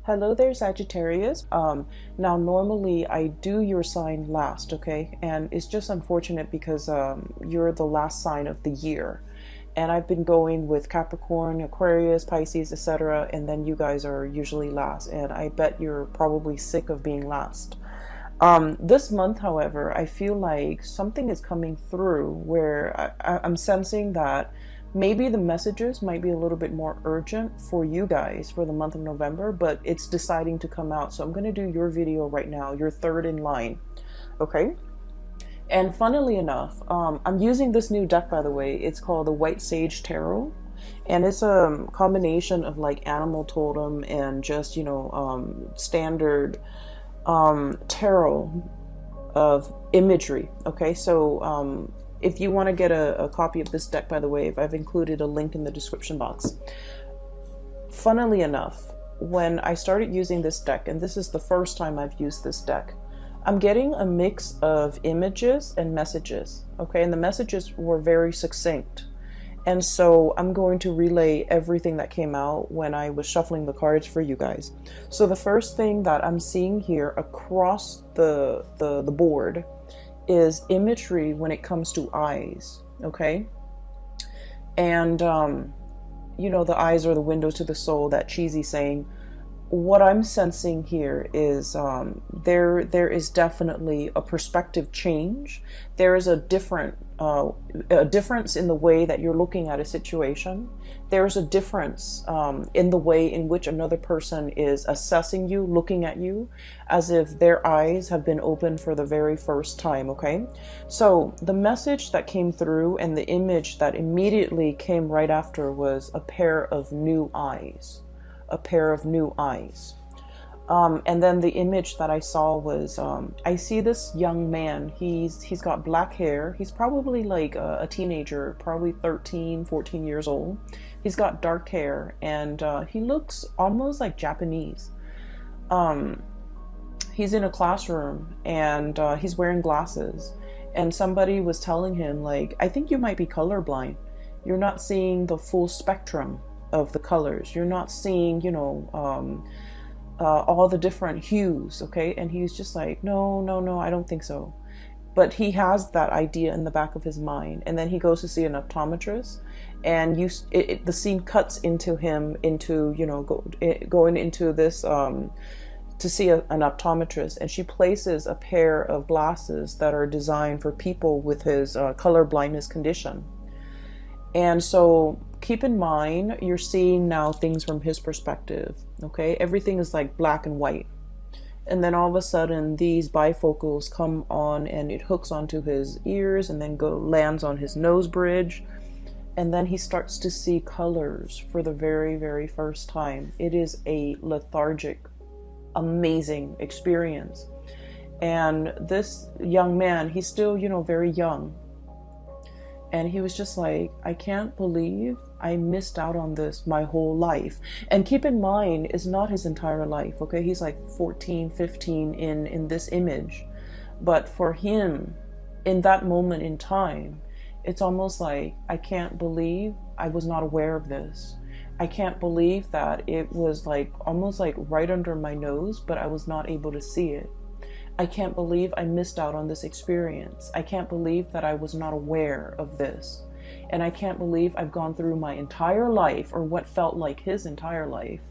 Hello there, Sagittarius. Now normally I do your sign last, okay? And it's just unfortunate because you're the last sign of the year. And I've been going with Capricorn, Aquarius, Pisces, etc. And then you guys are usually last. And I bet you're probably sick of being last. This month, however, I feel like something is coming through where I'm sensing that maybe the messages might be a little bit more urgent for you guys for the month of November, but it's deciding to come out. So I'm going to do your video right now. You're third in line. Okay. And funnily enough, I'm using this new deck, by the way. It's called the White Sage Tarot. And it's a combination of like animal totem and just, standard tarot of imagery. Okay, so if you want to get a copy of this deck, by the way, I've included a link in the description box. Funnily enough, when I started using this deck, and this is the first time I've used this deck, I'm getting a mix of images and messages. Okay, and the messages were very succinct. And so I'm going to relay everything that came out when I was shuffling the cards for you guys. So the first thing that I'm seeing here across the board is imagery when it comes to eyes, okay? And, the eyes are the window to the soul, that cheesy saying. What I'm sensing here is there is definitely a perspective change. There is a difference in the way that you're looking at a situation. There's a difference in the way in which another person is assessing you, looking at you, as if their eyes have been opened for the very first time, okay? So the message that came through and the image that immediately came right after was a pair of new eyes. A pair of new eyes. And then the image that I saw was, I see this young man. He's got black hair. He's probably like a teenager, probably 13, 14 years old. He's got dark hair and he looks almost like Japanese. He's in a classroom and he's wearing glasses. And somebody was telling him, like, I think you might be colorblind. You're not seeing the full spectrum of the colors. You're not seeing, all the different hues, okay? And he's just like, no, I don't think so. But he has that idea in the back of his mind. And then he goes to see an optometrist, and the scene cuts into him, going into this, to see an optometrist, and she places a pair of glasses that are designed for people with his color blindness condition. And so keep in mind, you're seeing now things from his perspective, okay? Everything is like black and white. And then all of a sudden, these bifocals come on and it hooks onto his ears and then lands on his nose bridge. And then he starts to see colors for the very, very first time. It is a lethargic, amazing experience. And this young man, he's still, very young. And he was just like, I can't believe I missed out on this my whole life. And keep in mind, it's not his entire life, okay? He's like 14, 15 in this image. But for him, in that moment in time, it's almost like, I can't believe I was not aware of this. I can't believe that it was like almost like right under my nose, but I was not able to see it. I can't believe I missed out on this experience. I can't believe that I was not aware of this. And I can't believe I've gone through my entire life, or what felt like his entire life,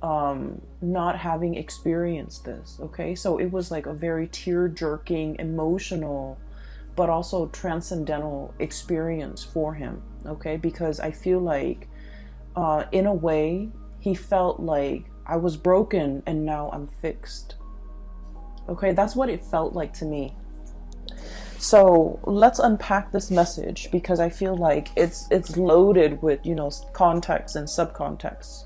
not having experienced this, okay? So it was like a very tear-jerking, emotional, but also transcendental experience for him, okay? Because I feel like, in a way, he felt like I was broken and now I'm fixed. Okay, that's what it felt like to me. So let's unpack this message, because I feel like it's loaded with, context and subcontext.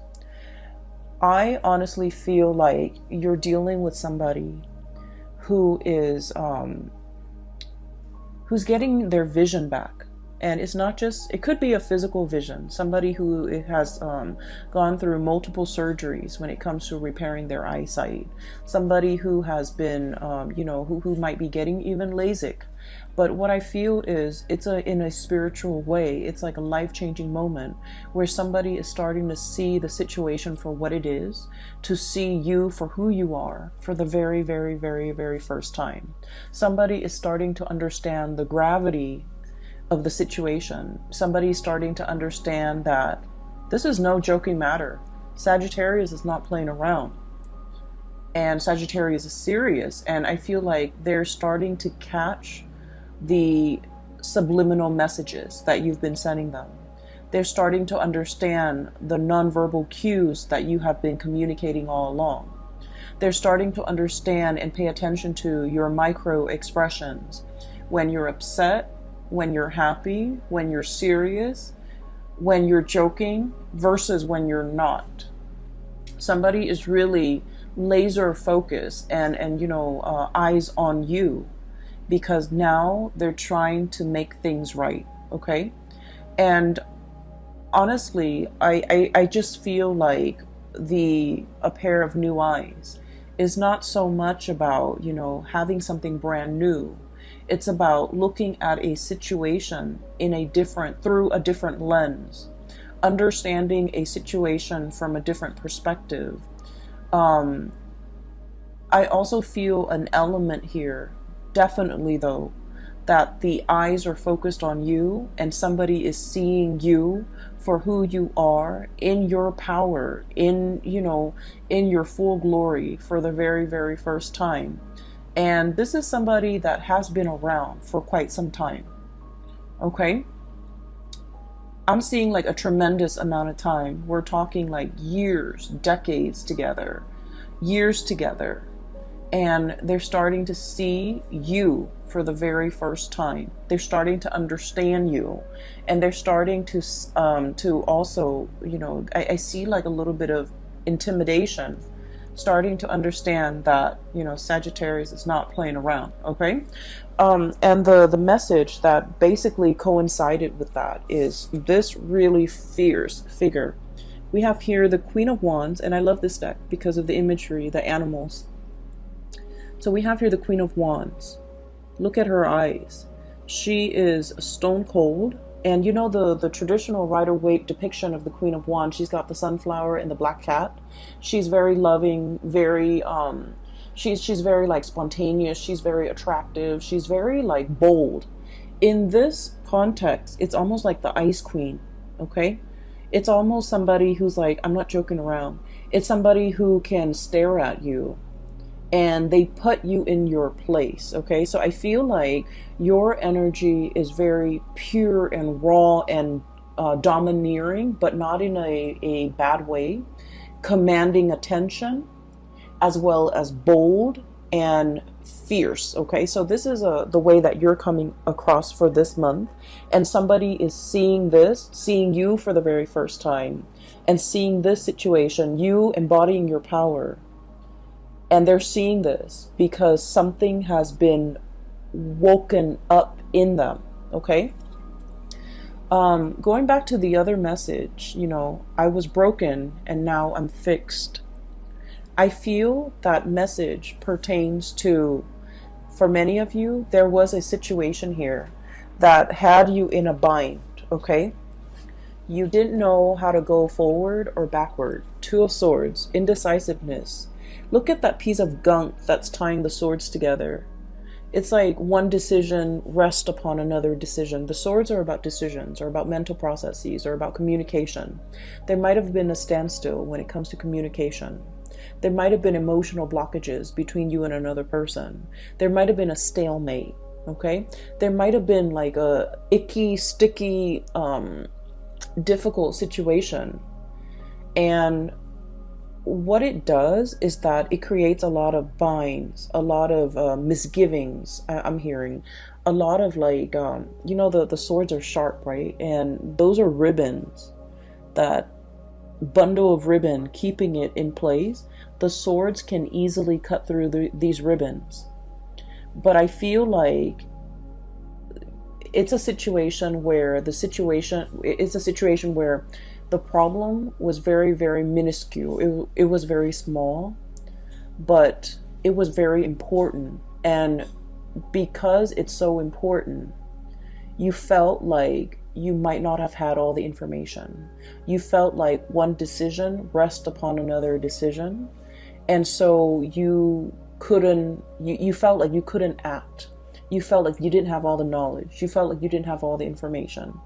I honestly feel like you're dealing with somebody who is who's getting their vision back. And it's not just, it could be a physical vision, somebody who has gone through multiple surgeries when it comes to repairing their eyesight, somebody who has been, who might be getting even LASIK. But what I feel is it's in a spiritual way. It's like a life-changing moment where somebody is starting to see the situation for what it is, to see you for who you are for the very, very, very, very first time. Somebody is starting to understand the gravity of the situation. Somebody's starting to understand that this is no joking matter. Sagittarius is not playing around. And Sagittarius is serious. And I feel like they're starting to catch the subliminal messages that you've been sending them. They're starting to understand the nonverbal cues that you have been communicating all along. They're starting to understand and pay attention to your micro expressions. When you're upset, when you're happy, when you're serious, when you're joking versus when you're not. Somebody is really laser focused and eyes on you, because now they're trying to make things right. Okay. And honestly, I just feel like a pair of new eyes is not so much about, having something brand new. It's about looking at a situation through a different lens, understanding a situation from a different perspective. I also feel an element here, definitely though, that the eyes are focused on you and somebody is seeing you for who you are, in your power, in your full glory for the very, very first time. And this is somebody that has been around for quite some time. Okay? I'm seeing like a tremendous amount of time. We're talking like years, decades together, years together. And they're starting to see you for the very first time. They're starting to understand you. And they're starting to also, I see like a little bit of intimidation, starting to understand that, Sagittarius is not playing around, okay? And the message that basically coincided with that is this really fierce figure. We have here the Queen of Wands, and I love this deck because of the imagery, the animals. So we have here the Queen of Wands. Look at her eyes. She is stone cold. And the traditional Rider-Waite depiction of the Queen of Wands, she's got the sunflower and the black cat. She's very loving, very she's very like spontaneous, she's very attractive, she's very like bold. In this context, it's almost like the Ice Queen, okay? It's almost somebody who's like, I'm not joking around. It's somebody who can stare at you and they put you in your place, okay? So I feel like your energy is very pure and raw and domineering, but not in a bad way, commanding attention, as well as bold and fierce, okay? So this is the way that you're coming across for this month, and somebody is seeing you for the very first time, and seeing this situation, you embodying your power. And they're seeing this because something has been woken up in them, okay? Going back to the other message, I was broken and now I'm fixed. I feel that message pertains to, for many of you, there was a situation here that had you in a bind, okay? You didn't know how to go forward or backward. Two of Swords, indecisiveness. Look at that piece of gunk that's tying the swords together. It's like one decision rests upon another decision. The swords are about decisions, or about mental processes, or about communication. There might have been a standstill when it comes to communication. There might have been emotional blockages between you and another person. There might have been a stalemate, okay? There might have been like a icky, sticky, difficult situation. And what it does is that it creates a lot of binds, a lot of misgivings. I'm hearing a lot of like, the swords are sharp, right? And those are ribbons, that bundle of ribbon keeping it in place. The swords can easily cut through these ribbons. But I feel like it's a situation where the problem was very, very minuscule. It was very small, but it was very important. And because it's so important, you felt like you might not have had all the information. You felt like one decision rests upon another decision. And so you felt like you couldn't act. You felt like you didn't have all the knowledge. You felt like you didn't have all the information.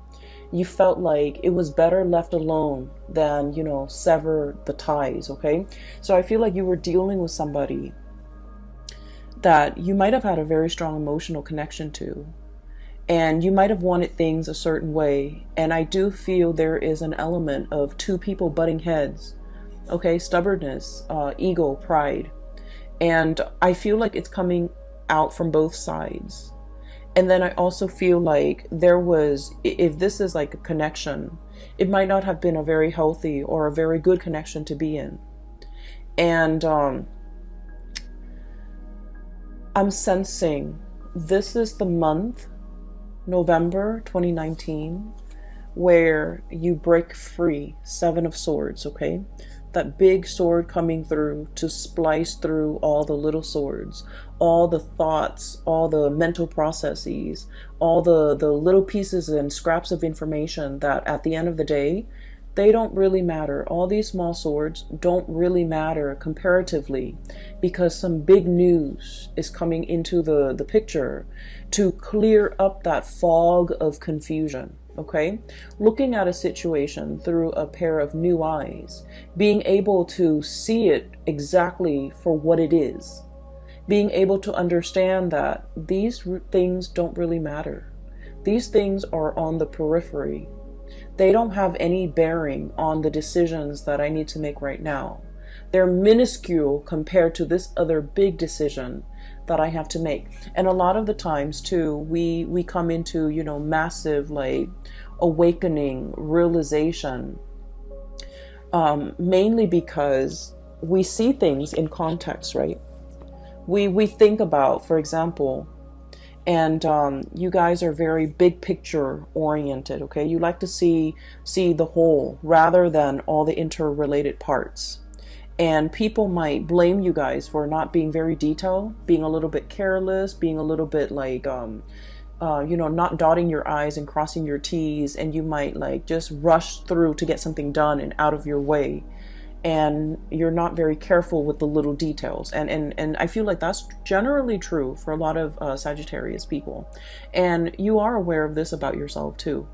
You felt like it was better left alone than, sever the ties, okay? So I feel like you were dealing with somebody that you might have had a very strong emotional connection to. And you might have wanted things a certain way. And I do feel there is an element of two people butting heads, okay? Stubbornness, ego, pride. And I feel like it's coming out from both sides. And then I also feel like if this is like a connection, it might not have been a very healthy or a very good connection to be in. And I'm sensing this is the month, November 2019, where you break free. 7 of Swords, okay? That big sword coming through to splice through all the little swords, all the thoughts, all the mental processes, all the little pieces and scraps of information that at the end of the day, they don't really matter. All these small swords don't really matter comparatively, because some big news is coming into the picture to clear up that fog of confusion. Okay, looking at a situation through a pair of new eyes, being able to see it exactly for what it is, being able to understand that these things don't really matter. These things are on the periphery. They don't have any bearing on the decisions that I need to make right now. They're minuscule compared to this other big decision that I have to make. And a lot of the times too, we come into, massive like awakening, realization, mainly because we see things in context, right? We think about, for example, and you guys are very big picture oriented, okay? You like to see the whole rather than all the interrelated parts. And people might blame you guys for not being very detailed, being a little bit careless, being a little bit like, not dotting your I's and crossing your T's. And you might like just rush through to get something done and out of your way. And you're not very careful with the little details. And I feel like that's generally true for a lot of Sagittarius people. And you are aware of this about yourself too.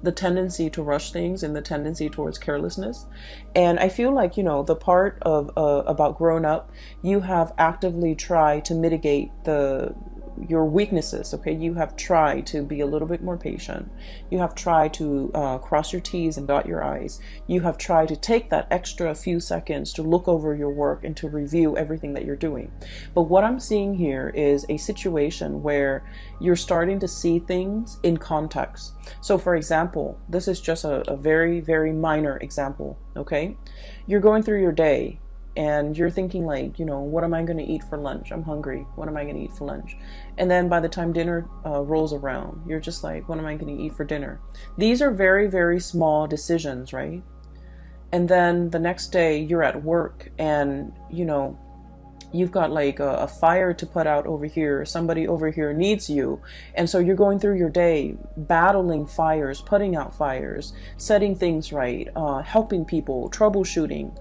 The tendency to rush things and the tendency towards carelessness. And I feel like, the part of about grown up, you have actively tried to mitigate your weaknesses, okay? You have tried to be a little bit more patient. You have tried to cross your T's and dot your I's. You have tried to take that extra few seconds to look over your work and to review everything that you're doing. But what I'm seeing here is a situation where you're starting to see things in context. So for example, this is just a very, very minor example, okay? You're going through your day and you're thinking like, what am I going to eat for lunch? I'm hungry. What am I going to eat for lunch? And then by the time dinner rolls around, you're just like, what am I going to eat for dinner? These are very, very small decisions, right? And then the next day you're at work and, you've got like a fire to put out over here. Somebody over here needs you. And so you're going through your day battling fires, putting out fires, setting things right, helping people, troubleshooting.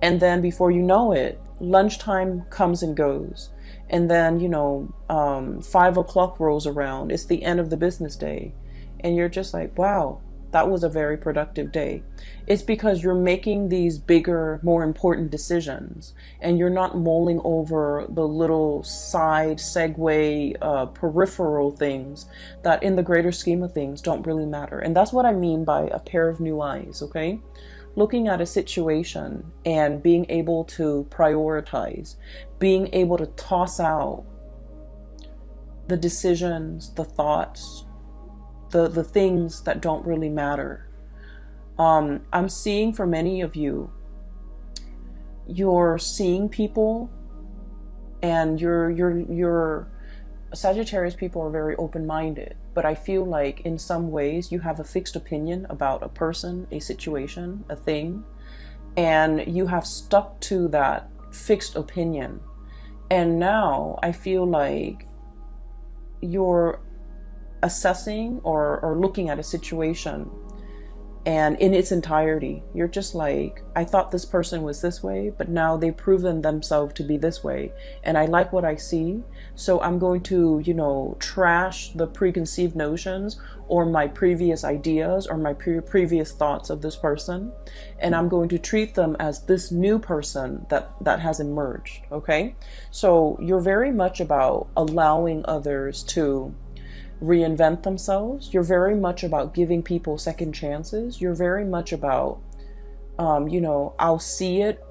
And then before you know it, lunchtime comes and goes. And then, 5 o'clock rolls around. It's the end of the business day. And you're just like, wow, that was a very productive day. It's because you're making these bigger, more important decisions. And you're not mulling over the little side, segue, peripheral things that in the greater scheme of things don't really matter. And that's what I mean by a pair of new eyes, okay? Looking at a situation and being able to prioritize, being able to toss out the decisions, the thoughts, the things that don't really matter. I'm seeing for many of you, you're seeing people and you're Sagittarius people are very open-minded, but I feel like in some ways you have a fixed opinion about a person, a situation, a thing, and you have stuck to that fixed opinion. And now I feel like you're assessing or looking at a situation, and in its entirety, you're just like, I thought this person was this way, but now they've proven themselves to be this way. And I like what I see. So I'm going to, trash the preconceived notions or my previous ideas or my previous thoughts of this person. And I'm going to treat them as this new person that has emerged. Okay. So you're very much about allowing others to reinvent themselves. You're very much about giving people second chances. You're very much about, I'll see it,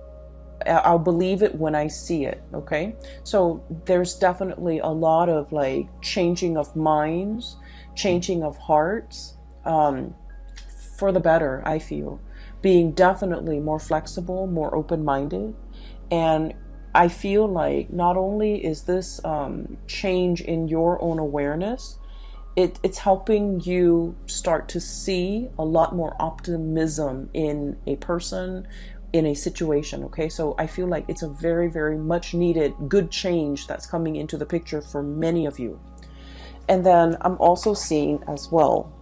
I'll believe it when I see it. Okay. So there's definitely a lot of like changing of minds, changing of hearts, for the better, I feel. Being definitely more flexible, more open-minded. And I feel like not only is this change in your own awareness, it's helping you start to see a lot more optimism in a person, in a situation. Okay, so I feel like it's a very, very much needed good change that's coming into the picture for many of you. And then I'm also seeing as well,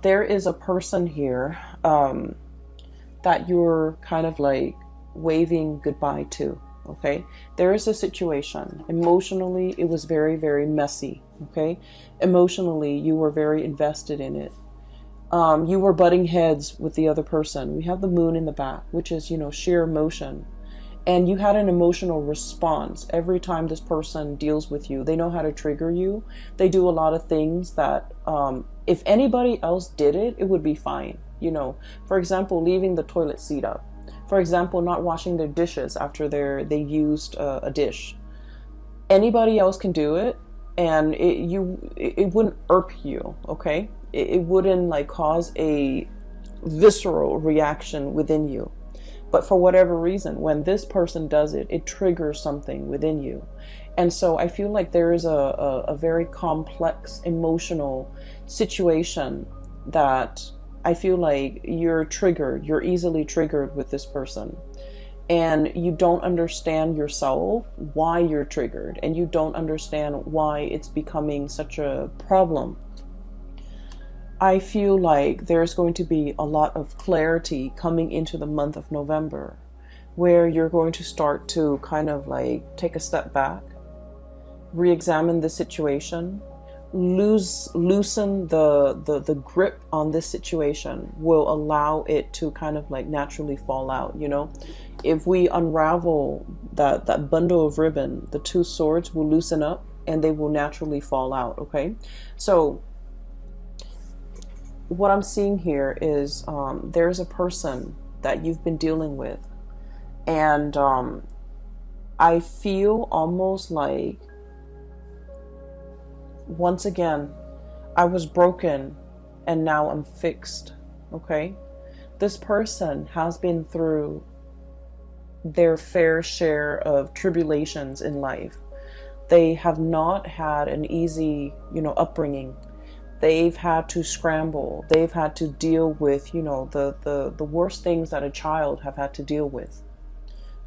there is a person here that you're kind of like waving goodbye to. Okay, there is a situation. Emotionally, it was very, very messy. Okay, emotionally, you were very invested in it. You were butting heads with the other person. We have the moon in the back, which is, sheer emotion. And you had an emotional response every time this person deals with you. They know how to trigger you. They do a lot of things that if anybody else did it, it would be fine. For example, leaving the toilet seat up. For example, not washing their dishes after they used a dish. Anybody else can do it, and it wouldn't irk you, okay? It wouldn't like cause a visceral reaction within you. But for whatever reason, when this person does it, it triggers something within you. And so I feel like there is a very complex emotional situation that I feel like you're easily triggered with this person. And you don't understand yourself why you're triggered, and you don't understand why it's becoming such a problem. I feel like there's going to be a lot of clarity coming into the month of November, where you're going to start to kind of like take a step back, re-examine the situation, loosen the grip on this situation will allow it to kind of like naturally fall out. If we unravel that bundle of ribbon, the two swords will loosen up and they will naturally fall out. Okay, so what I'm seeing here is there's a person that you've been dealing with, and I feel almost like, once again, I was broken and now I'm fixed. Okay, this person has been through their fair share of tribulations in life. They have not had an easy, upbringing. They've had to scramble. They've had to deal with, the worst things that a child have had to deal with.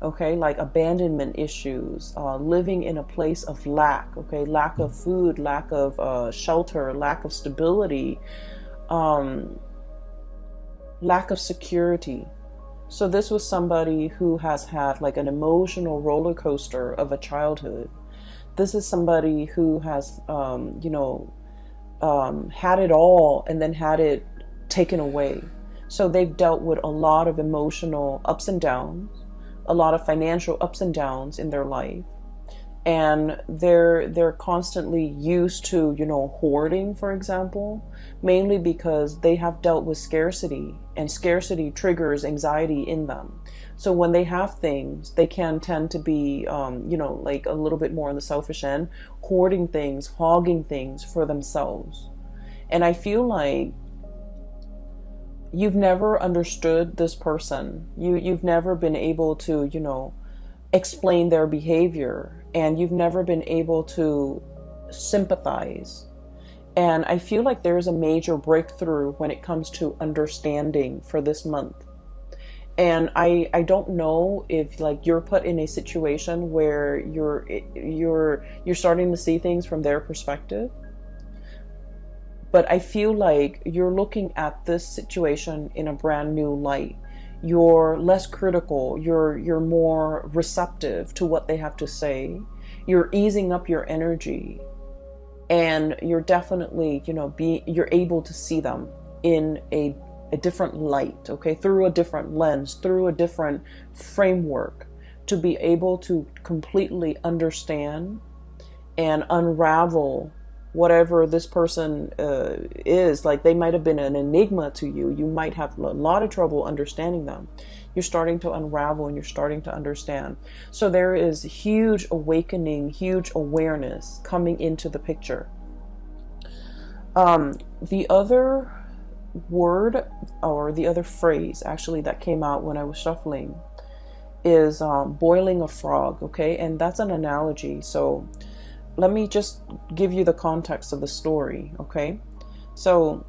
Okay, like abandonment issues, living in a place of lack. Okay, lack of food, lack of shelter, lack of stability, lack of security. So this was somebody who has had like an emotional roller coaster of a childhood. This is somebody who has, had it all and then had it taken away. So they've dealt with a lot of emotional ups and downs, a lot of financial ups and downs in their life. And they're constantly used to, hoarding, for example, mainly because they have dealt with scarcity, and scarcity triggers anxiety in them. So when they have things, they can tend to be, like a little bit more on the selfish end, hoarding things, hogging things for themselves. And I feel like you've never understood this person. You've never been able to, explain their behavior, and you've never been able to sympathize. And I feel like there's a major breakthrough when it comes to understanding for this month. And I don't know if like you're put in a situation where you're starting to see things from their perspective, but I feel like you're looking at this situation in a brand new light. You're less critical, you're more receptive to what they have to say. You're easing up your energy, and you're definitely, you're able to see them in a different light, okay, through a different lens, through a different framework, to be able to completely understand and unravel whatever this person is. Like, they might have been an enigma to you. You might have a lot of trouble understanding them. You're starting to unravel and you're starting to understand. So there is huge awakening, huge awareness coming into the picture. The other word, or the other phrase actually, that came out when I was shuffling is boiling a frog, okay? And that's an analogy. So let me just give you the context of the story, okay? So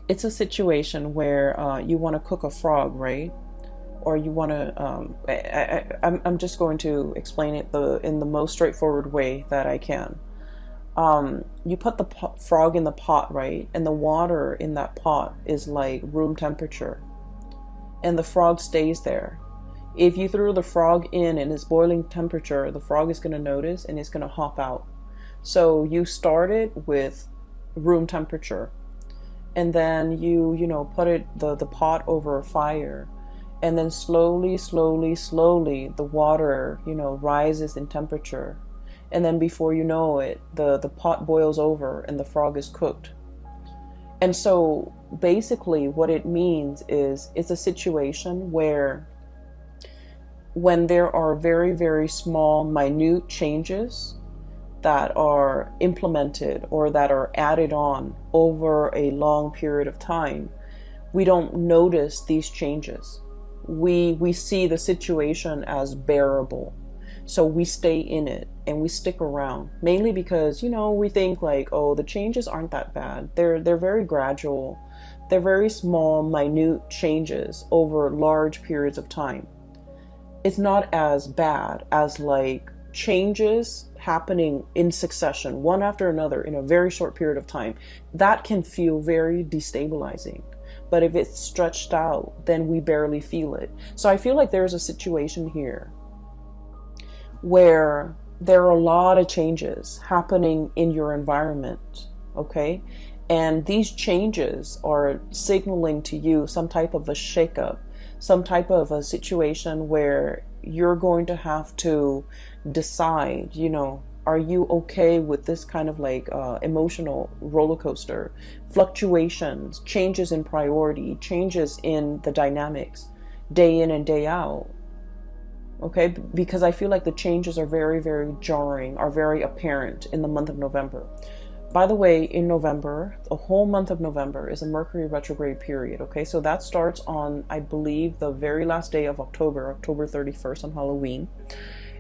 it's a situation where you want to cook a frog, right? Or you want to, I'm just going to explain it in the most straightforward way that I can. You put the frog in the pot, right? And the water in that pot is like room temperature, and the frog stays there. If you threw the frog in and it's boiling temperature, the frog is going to notice and it's going to hop out. So you started with room temperature, and then you put the pot over a fire, and then slowly the water rises in temperature. And then before you know it, the pot boils over and the frog is cooked. And so basically what it means is, it's a situation where when there are very, very small, minute changes that are implemented or that are added on over a long period of time, we don't notice these changes. We see the situation as bearable. So we stay in it and we stick around, mainly because, we think like, oh, the changes aren't that bad. They're very gradual. They're very small, minute changes over large periods of time. It's not as bad as like changes happening in succession, one after another, in a very short period of time. That can feel very destabilizing. But if it's stretched out, then we barely feel it. So I feel like there's a situation here where there are a lot of changes happening in your environment, okay? And these changes are signaling to you some type of a shakeup, some type of a situation where you're going to have to decide, are you okay with this kind of like emotional roller coaster, fluctuations, changes in priority, changes in the dynamics, day in and day out? Okay, because I feel like the changes are very, very jarring, are very apparent in the month of November. By the way, in November, the whole month of November is a Mercury retrograde period, okay? So that starts on, I believe, the very last day of October 31st on Halloween.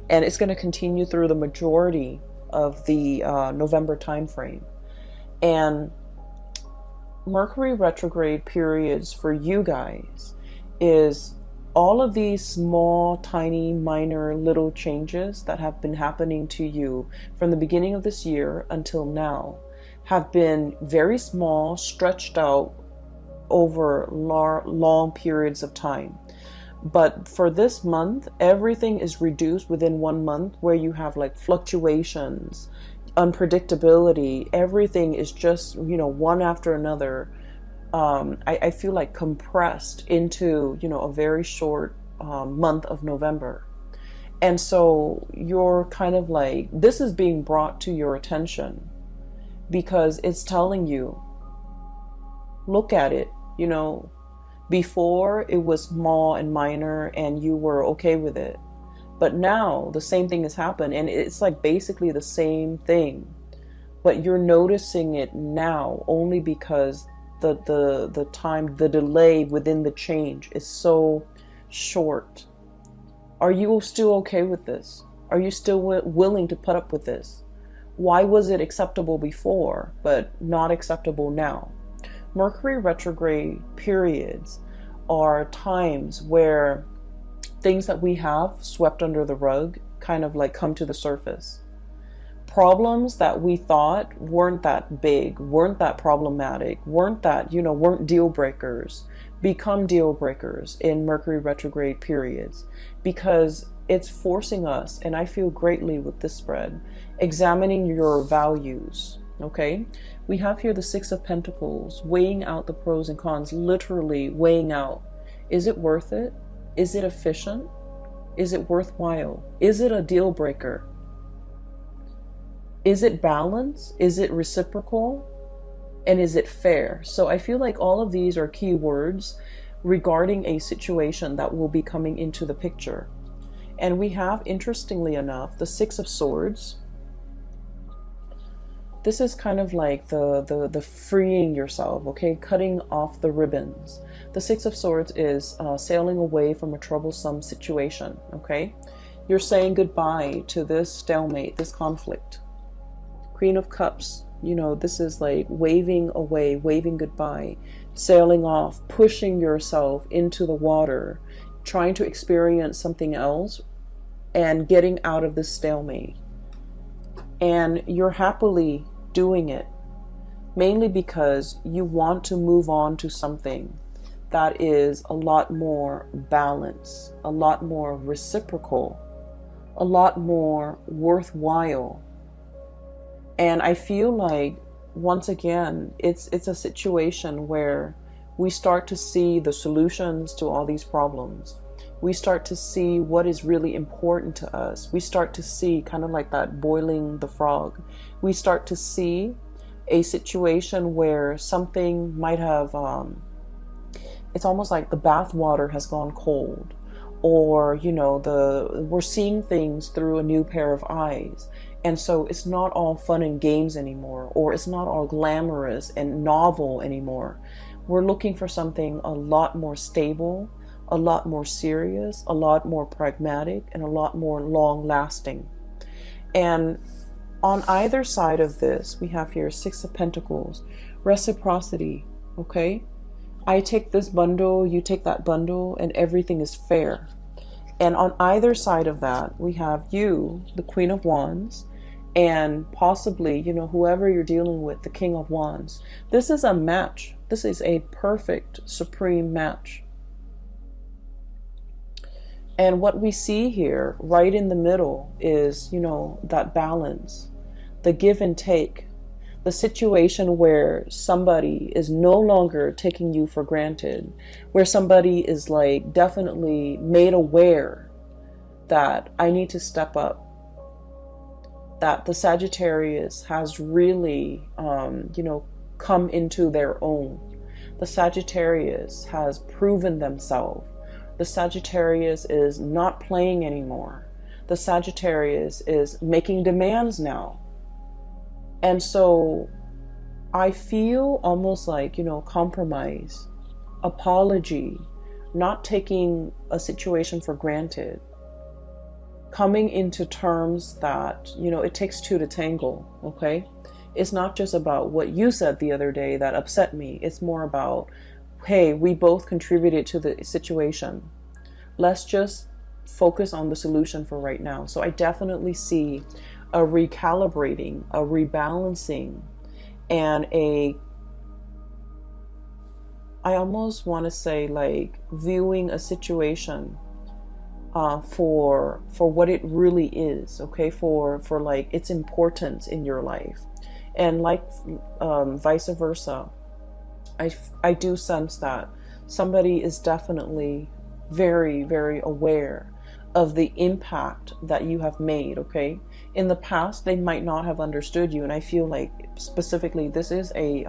And it's going to continue through the majority of the November timeframe. And Mercury retrograde periods for you guys is all of these small, tiny, minor, little changes that have been happening to you from the beginning of this year until now have been very small, stretched out over long periods of time. But for this month, everything is reduced within 1 month, where you have like fluctuations, unpredictability. Everything is just, one after another. I feel like compressed into, a very short month of November. And so you're kind of like, this is being brought to your attention because it's telling you, look at it, before it was small and minor and you were okay with it. But now the same thing has happened, and it's like basically the same thing, but you're noticing it now only because the time, the delay within the change is so short. Are you still okay with this? Are you still willing to put up with this? Why was it acceptable before, but not acceptable now? Mercury retrograde periods are times where things that we have swept under the rug kind of like come to the surface. Problems that we thought weren't that big, weren't that problematic, weren't deal breakers, become deal breakers in Mercury retrograde periods, because it's forcing us, and I feel greatly with this spread, examining your values. Okay, we have here the Six of Pentacles, weighing out the pros and cons, literally weighing out. Is it worth it? Is it efficient? Is it worthwhile? Is it a deal breaker? Is it balanced? Is it reciprocal? And is it fair? So I feel like all of these are key words regarding a situation that will be coming into the picture. And we have, interestingly enough, the Six of Swords. This is kind of like the freeing yourself, okay? Cutting off the ribbons. The Six of Swords is sailing away from a troublesome situation, okay? You're saying goodbye to this stalemate, this conflict. Queen of Cups, this is like waving away, waving goodbye, sailing off, pushing yourself into the water, trying to experience something else and getting out of this stalemate. And you're happily doing it, mainly because you want to move on to something that is a lot more balanced, a lot more reciprocal, a lot more worthwhile. And I feel like, once again, it's a situation where we start to see the solutions to all these problems. We start to see what is really important to us. We start to see, kind of like that boiling the frog, we start to see a situation where something might have, it's almost like the bath water has gone cold, or, we're seeing things through a new pair of eyes. And so it's not all fun and games anymore, or it's not all glamorous and novel anymore. We're looking for something a lot more stable, a lot more serious, a lot more pragmatic, and a lot more long lasting. And on either side of this, we have here Six of Pentacles, reciprocity, okay? I take this bundle, you take that bundle, and everything is fair. And on either side of that, we have you, the Queen of Wands, and possibly, whoever you're dealing with, the King of Wands. This is a match. This is a perfect, supreme match. And what we see here, right in the middle, is, that balance, the give and take, the situation where somebody is no longer taking you for granted, where somebody is like definitely made aware that I need to step up, that the Sagittarius has really, come into their own. The Sagittarius has proven themselves. The Sagittarius is not playing anymore. The Sagittarius is making demands now. And so I feel almost like, compromise, apology, not taking a situation for granted, coming into terms that, it takes two to tangle, okay? It's not just about what you said the other day that upset me. It's more about, hey, we both contributed to the situation. Let's just focus on the solution for right now. So I definitely see a recalibrating, a rebalancing, and I almost want to say like viewing a situation for what it really is, okay, for like its importance in your life. And like vice versa, I do sense that somebody is definitely very, very aware of the impact that you have made, okay? In the past, they might not have understood you, and I feel like specifically this is a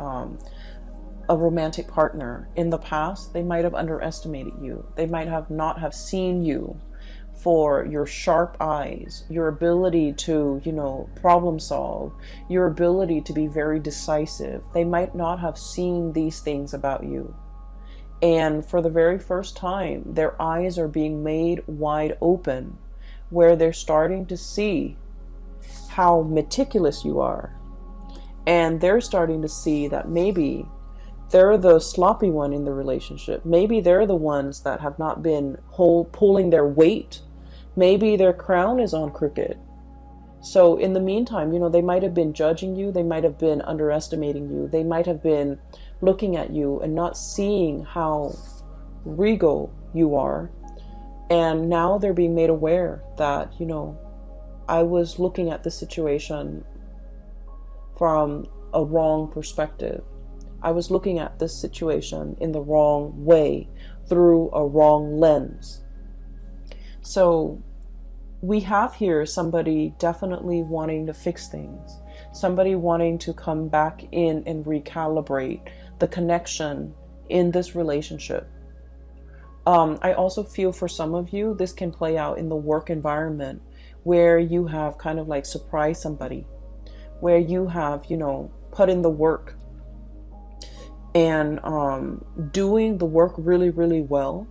romantic partner. In the past, they might have underestimated you. They might have not have seen you for your sharp eyes, your ability to, problem solve, your ability to be very decisive. They might not have seen these things about you. And for the very first time, their eyes are being made wide open, where they're starting to see how meticulous you are. And they're starting to see that maybe they're the sloppy one in the relationship. Maybe they're the ones that have not been pulling their weight. Maybe their crown is on crooked. So in the meantime, they might have been judging you. They might have been underestimating you. They might have been looking at you and not seeing how regal you are. And now they're being made aware that, I was looking at the situation from a wrong perspective. I was looking at this situation in the wrong way, through a wrong lens. So we have here somebody definitely wanting to fix things, somebody wanting to come back in and recalibrate the connection in this relationship. I also feel for some of you, this can play out in the work environment where you have kind of like surprised somebody, where you have, put in the work and doing the work really, really well.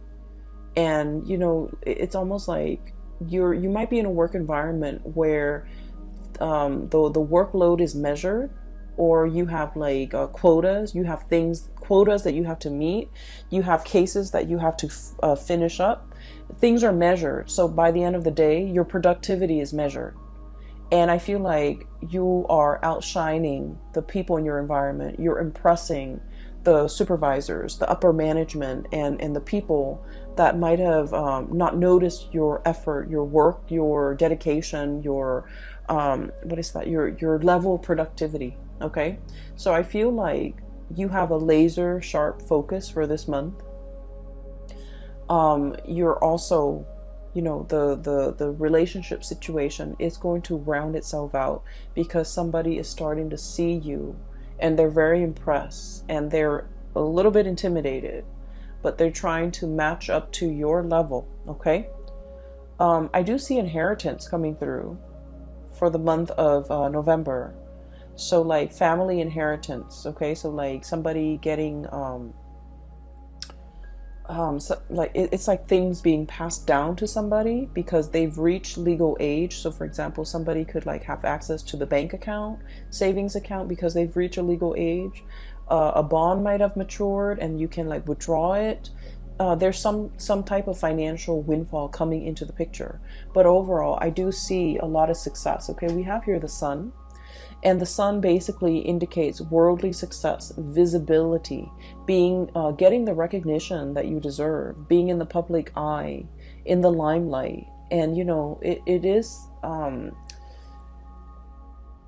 And, it's almost like you might be in a work environment where the workload is measured, or you have like quotas, you have quotas that you have to meet, you have cases that you have to finish up. Things are measured. So by the end of the day, your productivity is measured. And I feel like you are outshining the people in your environment. You're impressing the supervisors, the upper management, and the people that might have not noticed your effort, your work, your dedication, your your level of productivity. Okay, so I feel like you have a laser sharp focus for this month. You're also, the relationship situation is going to round itself out because somebody is starting to see you and they're very impressed and they're a little bit intimidated, but they're trying to match up to your level. Okay. I do see inheritance coming through for the month of November. So like family inheritance. Okay. So like somebody getting, it's like things being passed down to somebody because they've reached legal age. So for example, somebody could like have access to the bank account, savings account, because they've reached a legal age. A bond might have matured and you can like withdraw it. There's some type of financial windfall coming into the picture. But overall, I do see a lot of success. Okay, we have here the sun. And the sun basically indicates worldly success, visibility, getting the recognition that you deserve, being in the public eye, in the limelight. And, it is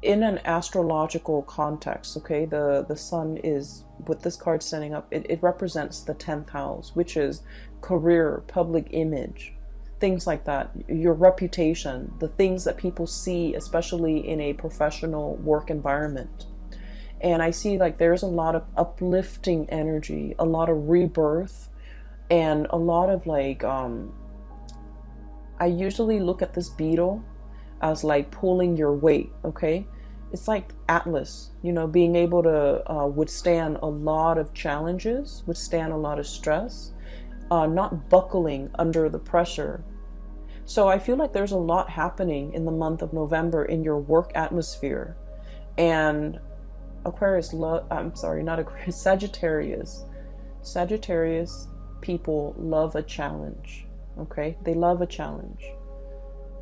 in an astrological context. Okay, the sun is, with this card standing up, it represents the 10th house, which is career, public image, things like that, your reputation, the things that people see, especially in a professional work environment. And I see like there's a lot of uplifting energy, a lot of rebirth, and a lot of like, I usually look at this beetle as like pulling your weight. Okay, it's like Atlas, being able to withstand a lot of challenges, withstand a lot of stress, not buckling under the pressure. So I feel like there's a lot happening in the month of November in your work atmosphere. And Sagittarius. Sagittarius people love a challenge. Okay, they love a challenge.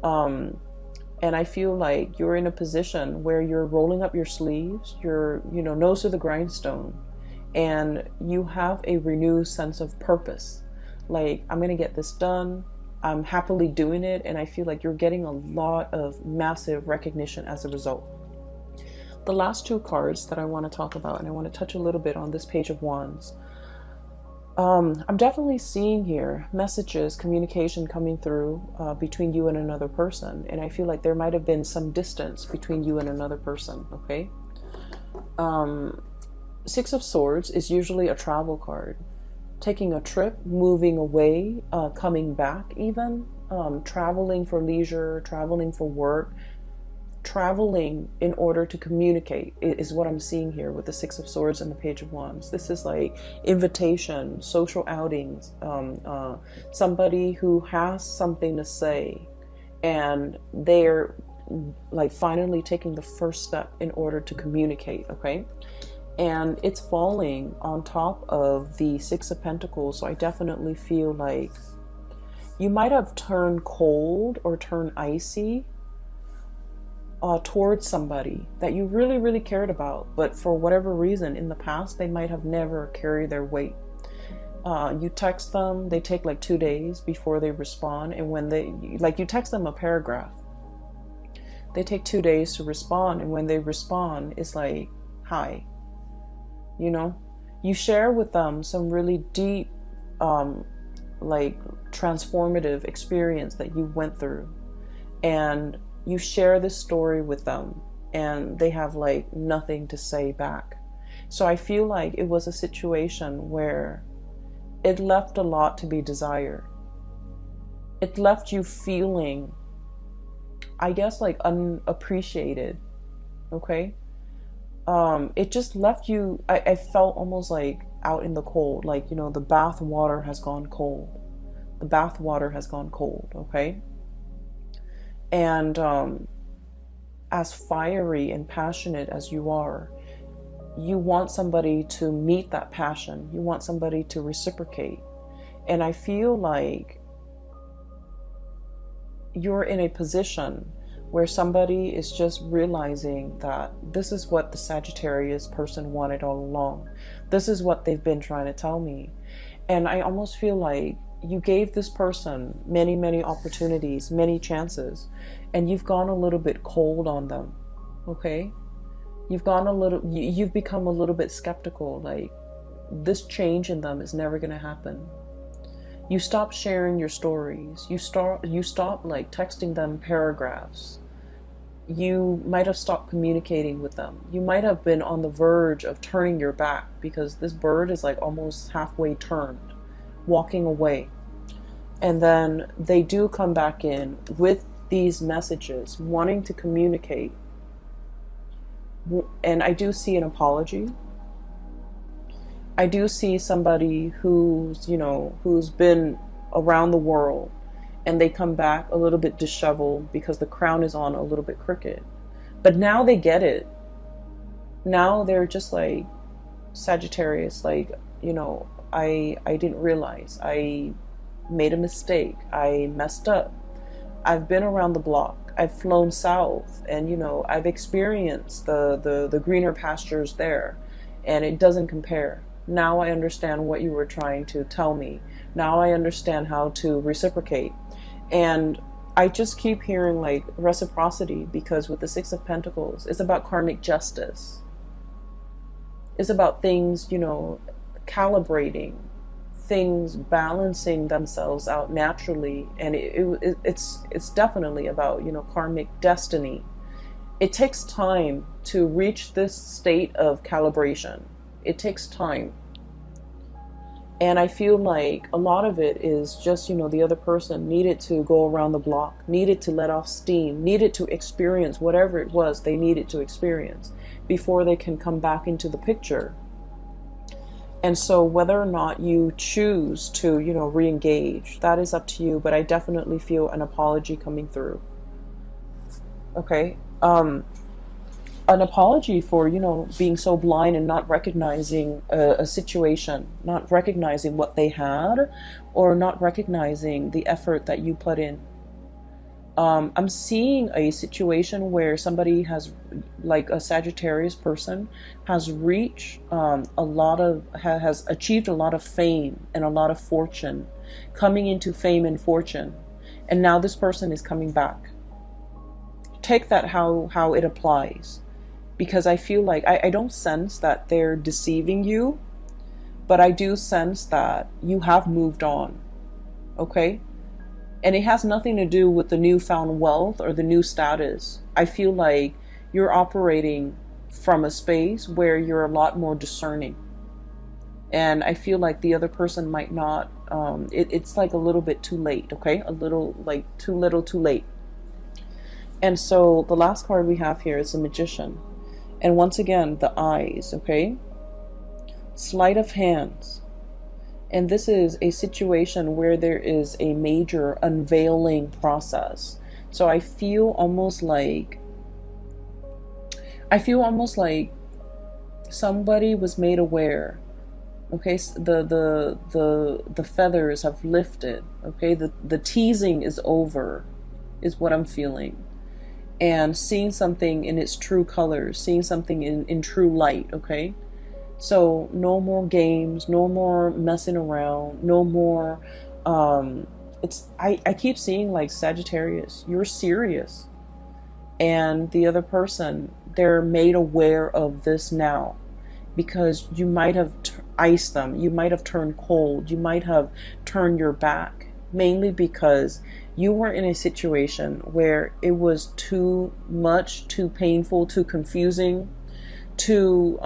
And I feel like you're in a position where you're rolling up your sleeves, you're, nose to the grindstone, and you have a renewed sense of purpose. Like, I'm going to get this done. I'm happily doing it. And I feel like you're getting a lot of massive recognition as a result. The last two cards that I want to talk about, and I want to touch a little bit on this Page of Wands. I'm definitely seeing here messages, communication coming through between you and another person. And I feel like there might have been some distance between you and another person. Okay. Six of Swords is usually a travel card. Taking a trip, moving away, coming back even, traveling for leisure, traveling for work. traveling in order to communicate is what I'm seeing here with the Six of Swords and the Page of Wands. This is like invitation, social outings, somebody who has something to say, and they're like finally taking the first step in order to communicate, okay? And it's falling on top of the Six of Pentacles, so I definitely feel like you might have turned cold or turned icy towards somebody that you really, really cared about, but for whatever reason in the past, they might have never carried their weight. You text them, they take like 2 days before they respond, and when you text them a paragraph, they take 2 days to respond, and when they respond, it's like, hi. You know, you share with them some really deep, like transformative experience that you went through, and you share this story with them, and they have like nothing to say back. So I feel like it was a situation where it left a lot to be desired. It left you feeling, I guess, like unappreciated, okay? It just left you, I felt almost like out in the cold, like, you know, the bath water has gone cold. The bath water has gone cold, okay? And as fiery and passionate as you are, you want somebody to meet that passion. You want somebody to reciprocate. And I feel like you're in a position where somebody is just realizing that this is what the Sagittarius person wanted all along. This is what they've been trying to tell me. And I almost feel like you gave this person many, many opportunities, many chances, and you've gone a little bit cold on them, okay? You've become a little bit skeptical, like this change in them is never gonna happen. You stop sharing your stories. You stop like texting them paragraphs. You might have stopped communicating with them. You might have been on the verge of turning your back, because this bird is like almost halfway turned, walking away. And then they do come back in with these messages, wanting to communicate. And I do see an apology. I do see somebody who's, you know, who's been around the world, and they come back a little bit disheveled because the crown is on a little bit crooked. But now they get it. Now they're just like, Sagittarius, like, you know, I didn't realize. I made a mistake. I messed up. I've been around the block. I've flown south, and, you know, I've experienced the greener pastures there, and it doesn't compare. Now I understand what you were trying to tell me. Now I understand how to reciprocate. And I just keep hearing like reciprocity, because with the Six of Pentacles, it's about karmic justice. It's about things, you know, calibrating, things balancing themselves out naturally. And it's definitely about, you know, karmic destiny. It takes time to reach this state of calibration. It takes time. And I feel like a lot of it is just, you know, the other person needed to go around the block, needed to let off steam, needed to experience whatever it was they needed to experience before they can come back into the picture. And so whether or not you choose to, you know, re-engage, that is up to you. But I definitely feel an apology coming through. Okay. An apology for, you know, being so blind and not recognizing a situation, not recognizing what they had, or not recognizing the effort that you put in. I'm seeing a situation where somebody has, like a Sagittarius person, has reached has achieved a lot of fame and a lot of fortune, coming into fame and fortune, and now this person is coming back. Take that how it applies. Because I feel like, I don't sense that they're deceiving you, but I do sense that you have moved on, okay? And it has nothing to do with the newfound wealth or the new status. I feel like you're operating from a space where you're a lot more discerning. And I feel like the other person might not, it's like a little bit too late, okay? A little, like too little too late. And so the last card we have here is the Magician. And once again, the eyes, okay? Sleight of hands. And this is a situation where there is a major unveiling process. So I feel almost like somebody was made aware. Okay, so the feathers have lifted. Okay, the teasing is over, is what I'm feeling. And seeing something in its true colors, seeing something in true light, okay? So no more games, no more messing around, no more, I keep seeing like Sagittarius, you're serious. And the other person, they're made aware of this now. Because you might have iced them, you might have turned cold, you might have turned your back, mainly because you were in a situation where it was too much, too painful, too confusing, too,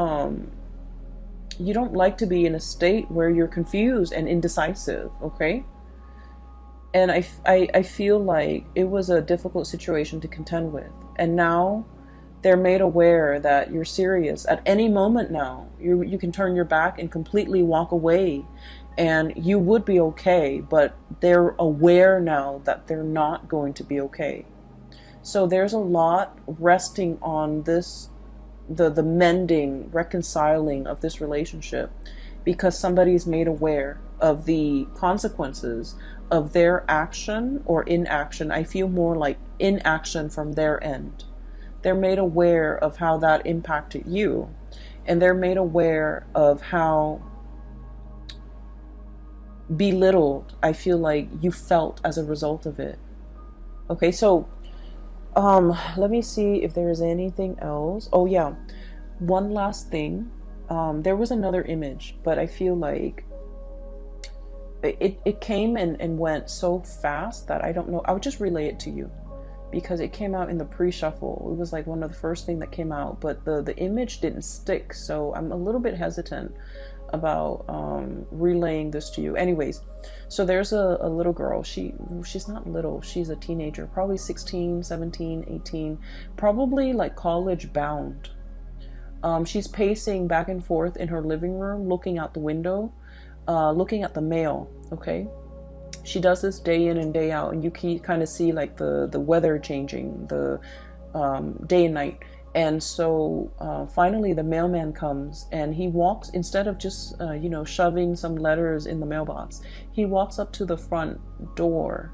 you don't like to be in a state where you're confused and indecisive, okay? And I feel like it was a difficult situation to contend with. And now they're made aware that you're serious. At any moment now, you can turn your back and completely walk away, and you would be okay, but they're aware now that they're not going to be okay. So there's a lot resting on this, the mending, reconciling of this relationship, because somebody's made aware of the consequences of their action or inaction. I feel more like inaction from their end. They're made aware of how that impacted you, and they're made aware of how belittled I feel like you felt as a result of it. Okay, so let me see if there is anything else. Oh yeah, one last thing. There was another image, but I feel like it came and went so fast that I don't know. I'll just relay it to you, because it came out in the pre-shuffle. It was like one of the first thing that came out, but the image didn't stick, so I'm a little bit hesitant about relaying this to you. Anyways, so there's a little girl. She's not little, she's a teenager, probably 16, 17, 18, probably like college bound. She's pacing back and forth in her living room, looking out the window, looking at the mail, okay? She does this day in and day out, and you can kind of see like the weather changing, the day and night. And so finally the mailman comes, and he walks, instead of just shoving some letters in the mailbox, he walks up to the front door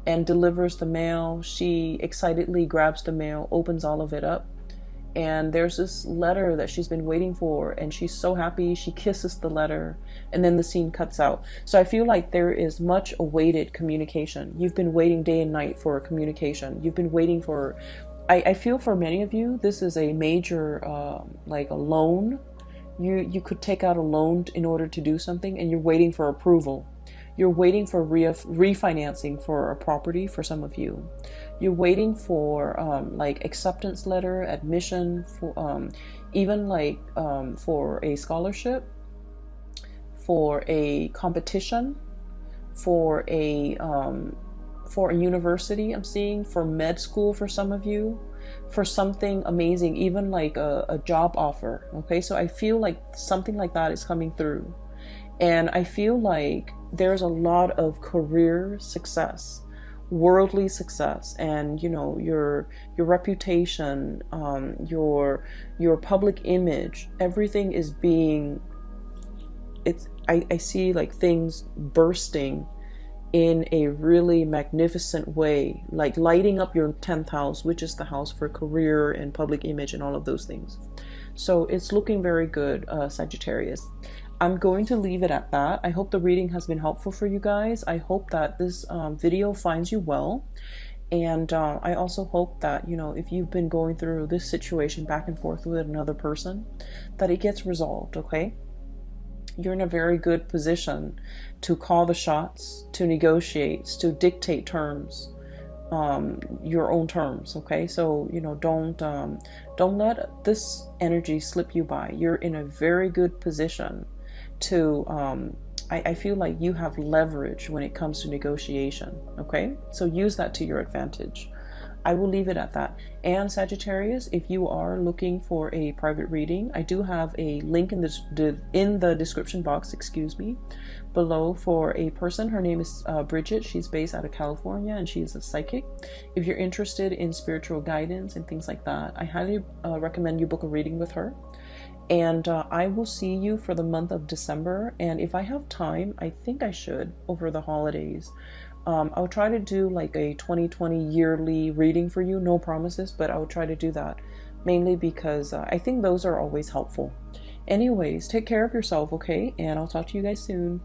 and delivers the mail. She excitedly grabs the mail, opens all of it up, and there's this letter that she's been waiting for, and she's so happy. She kisses the letter, and then the scene cuts out. So I feel like there is much awaited communication. You've been waiting day and night for communication. You've been waiting for, I feel for many of you, this is a major, like a loan. You could take out a loan in order to do something, and you're waiting for approval. You're waiting for refinancing for a property for some of you. You're waiting for like acceptance letter, admission, for even like for a scholarship, for a competition, for a university. I'm seeing for med school for some of you, for something amazing, even like a job offer. Okay, so I feel like something like that is coming through, and I feel like there's a lot of career success, worldly success, and your reputation, your public image, everything is being, I see like things bursting in a really magnificent way, like lighting up your 10th house, which is the house for career and public image and all of those things. So it's looking very good, Sagittarius. I'm going to leave it at that. I hope the reading has been helpful for you guys. I hope that this video finds you well. And I also hope that, if you've been going through this situation back and forth with another person, that it gets resolved, okay? You're in a very good position to call the shots, to negotiate, to dictate terms, your own terms, okay? So, don't let this energy slip you by. You're in a very good position to, I feel like you have leverage when it comes to negotiation, okay? So use that to your advantage. I will leave it at that. And Sagittarius, if you are looking for a private reading, I do have a link in the description box, excuse me, below for a person. Her name is Bridget. She's based out of California and she is a psychic. If you're interested in spiritual guidance and things like that, I highly recommend you book a reading with her. And I will see you for the month of December. And if I have time, I think I should over the holidays. I'll try to do like a 2020 yearly reading for you. No promises, but I'll try to do that. Mainly because I think those are always helpful. Anyways, take care of yourself, okay? And I'll talk to you guys soon.